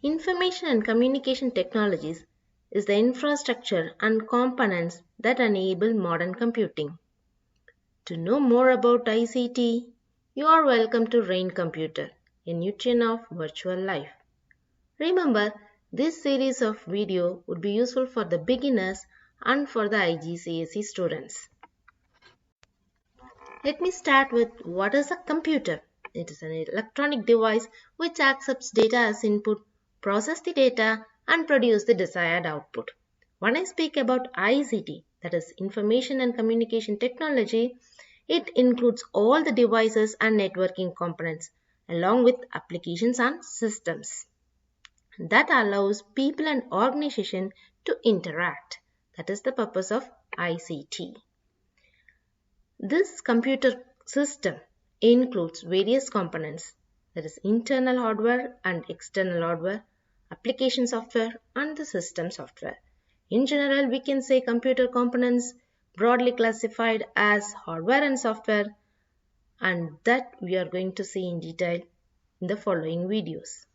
Information and communication technologies is the infrastructure and components that enable modern computing. To know more about ICT, you are welcome to Rain Computer, a nutrient of virtual life. Remember, this series of video would be useful for the beginners and for the IGCSE students. Let me start with what is a computer. It is an electronic device which accepts data as input, processes the data, and produces the desired output. When I speak about ICT, that is Information and Communication Technology, it includes all the devices and networking components along with applications and systems that allows people and organizations to interact. That is the purpose of ICT. This computer system includes various components, that is internal hardware and external hardware, application software and the system software. In general, we can say computer components broadly classified as hardware and software, and that we are going to see in detail in the following videos.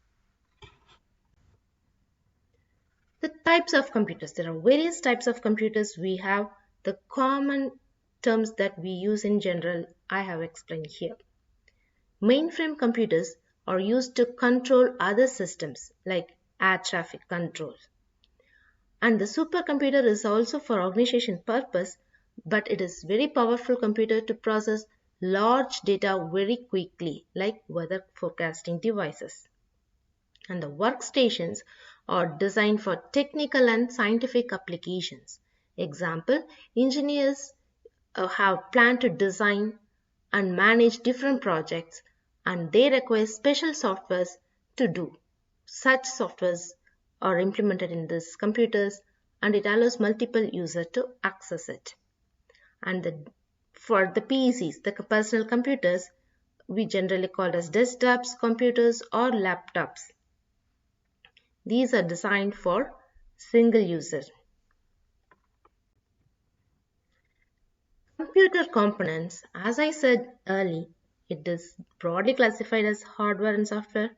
The types of computers. There are various types of computers. We have the common terms that we use in general. I have explained here. Mainframe computers are used to control other systems like air traffic control. And the supercomputer is also for organization purpose, but it is very powerful computer to process large data very quickly, like weather forecasting devices. And the workstations are designed for technical and scientific applications. Example, engineers have planned to design and manage different projects, and they require special softwares to do. Such softwares are implemented in these computers, and it allows multiple users to access it. And for the PCs, the personal computers, we generally call as desktops, computers or laptops. These are designed for single user. Computer components, as I said earlier, it is broadly classified as hardware and software.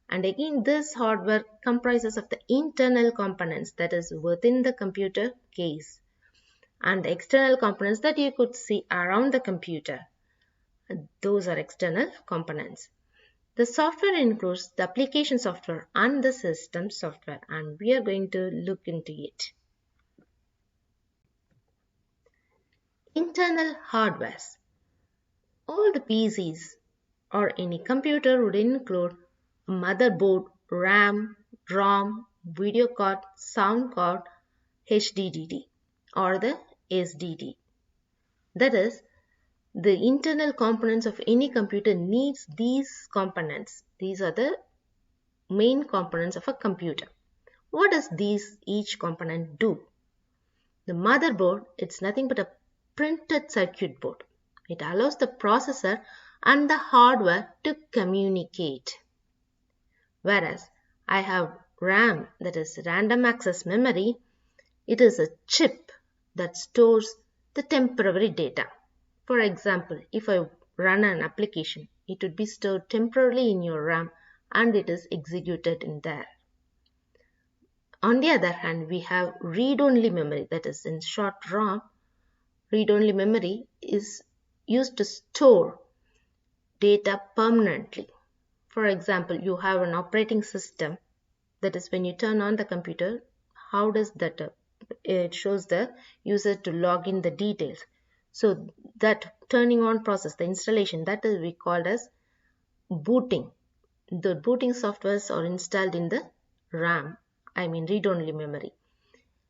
And again, this hardware comprises of the internal components that is within the computer case, and the external components that you could see around the computer. Those are external components. The software includes the application software and the system software, and we are going to look into it. Internal hardwares. All the PCs or any computer would include a motherboard, RAM, ROM, video card, sound card, HDD or the SDD. That is, the internal components of any computer needs these components. These are the main components of a computer. What does each component do? The motherboard, it's nothing but a printed circuit board. It allows the processor and the hardware to communicate. Whereas I have RAM, that is random access memory. It is a chip that stores the temporary data. For example, if I run an application, it would be stored temporarily in your RAM and it is executed in there. On the other hand, we have read-only memory, that is in short ROM. Read-only memory is used to store data permanently. For example, you have an operating system, that is when you turn on the computer, how does that it shows the user to log in the details. So that turning on process, the installation, that is we called as booting. The booting softwares are installed in the RAM, read-only memory.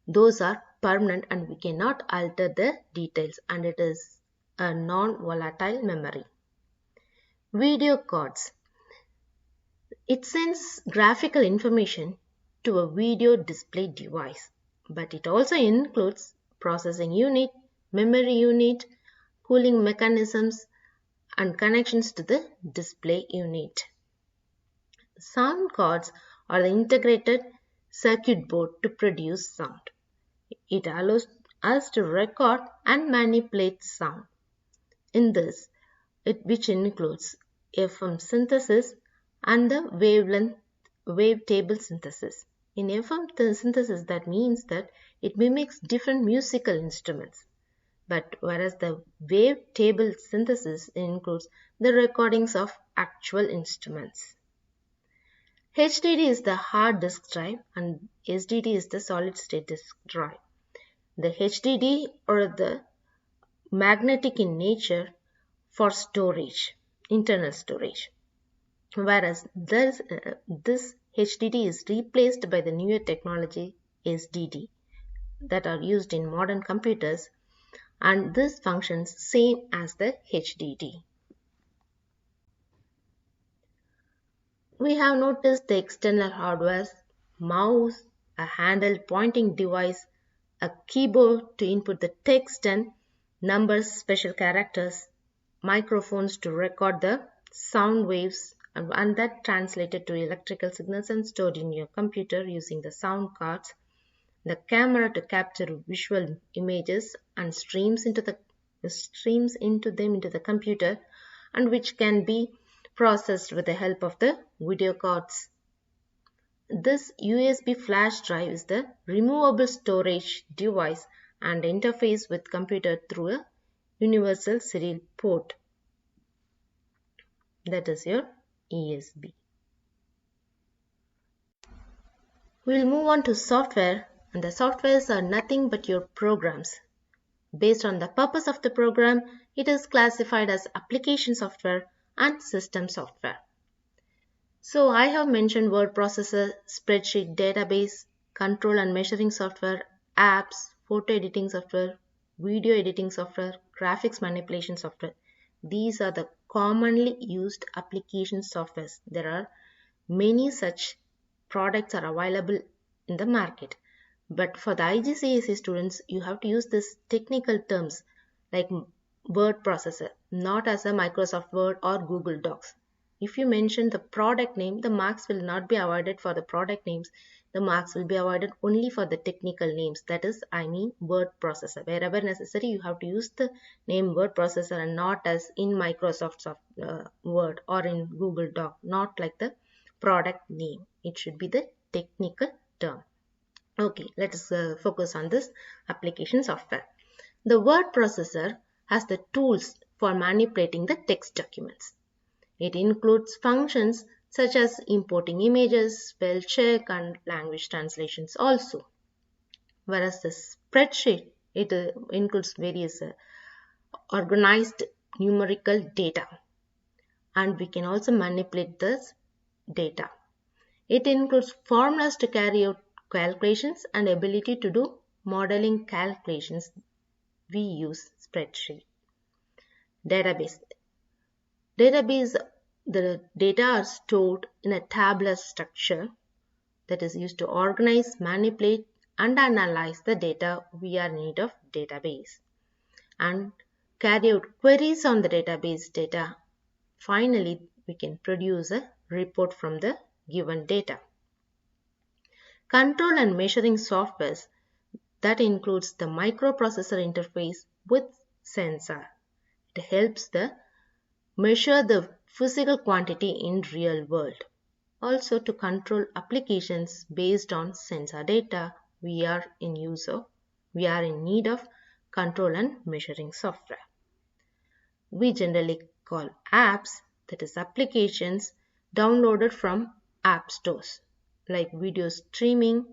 Those are permanent and we cannot alter the details, and it is a non-volatile memory. Video cards. It sends graphical information to a video display device, but it also includes processing unit, memory unit, cooling mechanisms, and connections to the display unit. Sound cards are the integrated circuit board to produce sound. It allows us to record and manipulate sound. In this, which includes FM synthesis and the wavelength wavetable synthesis. In FM synthesis, that means that it mimics different musical instruments. But whereas the wavetable synthesis includes the recordings of actual instruments. HDD is the hard disk drive and SDD is the solid state disk drive. The HDD or the magnetic in nature for storage, internal storage. Whereas this HDD is replaced by the newer technology SDD that are used in modern computers, and this functions same as the HDD. We have noticed the external hardware, mouse, a handheld pointing device, a keyboard to input the text and numbers, special characters, microphones to record the sound waves and that translated to electrical signals and stored in your computer using the sound cards, the camera to capture visual images and streams into them into the computer, and which can be processed with the help of the video cards. This USB flash drive is the removable storage device and interface with computer through a universal serial port. That is your ESB. We will move on to software, and the softwares are nothing but your programs. Based on the purpose of the program, it is classified as application software and system software. So I have mentioned word processor, spreadsheet, database, control and measuring software, apps, photo editing software, video editing software, graphics manipulation software. These are the commonly used application softwares. There are many such products are available in the market. But for the IGCSE students, you have to use this technical terms like word processor, not as a Microsoft Word or Google Docs. If you mention the product name, the marks will not be awarded for the product names. The marks will be awarded only for the technical names. That is, word processor. Wherever necessary, you have to use the name word processor and not as in Microsoft Word or in Google Doc, not like the product name. It should be the technical term. Okay, let us focus on this application software. The word processor has the tools for manipulating the text documents. It includes functions such as importing images, spell check and language translations also. Whereas the spreadsheet, it includes various organized numerical data, and we can also manipulate this data. It includes formulas to carry out calculations and ability to do modeling calculations. We use spreadsheet. Database. The data are stored in a tabular structure that is used to organize, manipulate and analyze the data. We are in need of database and carry out queries on the database data. Finally, we can produce a report from the given data. Control and measuring softwares, that includes the microprocessor interface with sensor. It helps the measure the physical quantity in real world. Also to control applications based on sensor data, we are in need of control and measuring software. We generally call apps, that is applications downloaded from app stores like video streaming,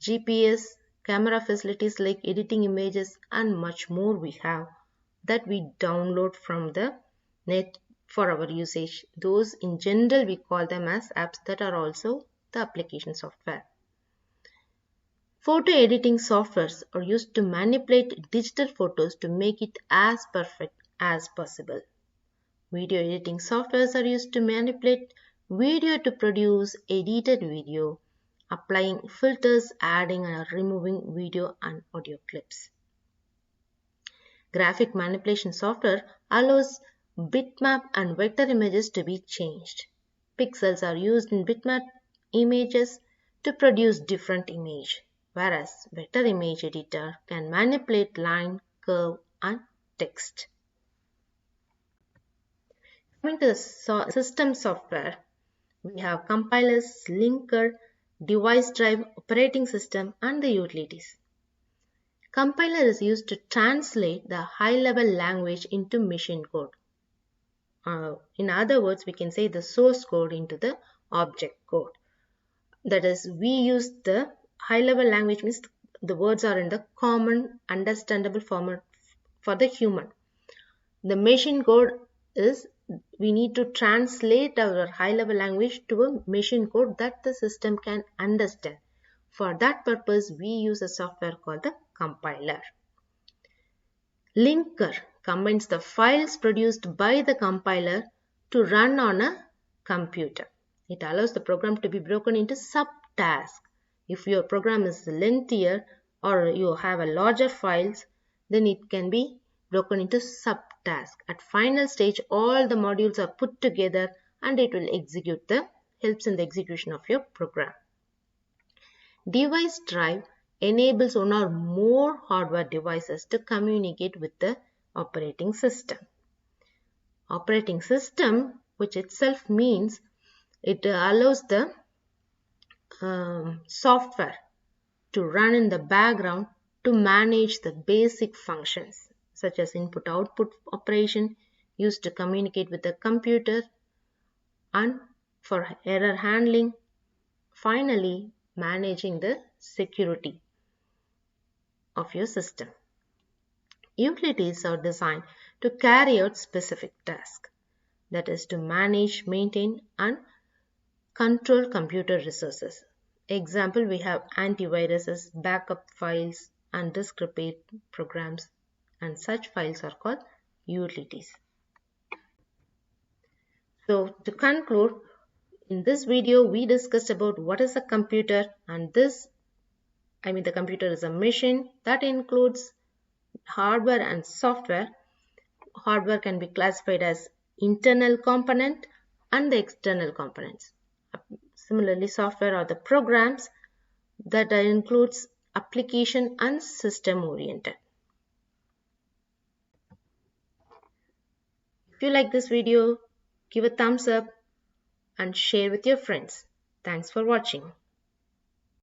GPS, camera facilities like editing images and much more we have that we download from the net for our usage. Those in general we call them as apps that are also the application software. Photo editing softwares are used to manipulate digital photos to make it as perfect as possible. Video editing softwares are used to manipulate video to produce edited video, applying filters, adding or removing video and audio clips. Graphic manipulation software allows bitmap and vector images to be changed. Pixels are used in bitmap images to produce different image, whereas vector image editor can manipulate line, curve and text. Coming to the system software, We have compilers, linker, device drive, operating system, and the utilities. Compiler is used to translate the high-level language into machine code. In other words, we can say the source code into the object code. That is, we use the high-level language means the words are in the common understandable format for the human. The machine code is we need to translate our high-level language to a machine code that the system can understand. For that purpose, we use a software called the compiler. Linker combines the files produced by the compiler to run on a computer. It allows the program to be broken into subtasks. If your program is lengthier or you have a larger files, then it can be broken into subtasks. At final stage, all the modules are put together and it will helps in the execution of your program. Device drive enables one or more hardware devices to communicate with the operating system. Operating system, which itself means it allows the software to run in the background to manage the basic functions such as input-output operation used to communicate with the computer and for error handling. Finally, managing the security of your system. Utilities are designed to carry out specific tasks, that is to manage, maintain and control computer resources. Example, we have antiviruses, backup files and disk repair programs, and such files are called utilities. So to conclude, in this video we discussed about what is a computer, and the computer is a machine that includes hardware and software. Hardware can be classified as internal component and the external components. Similarly, software are the programs that includes application and system oriented. If you like this video, give a thumbs up and share with your friends. Thanks for watching.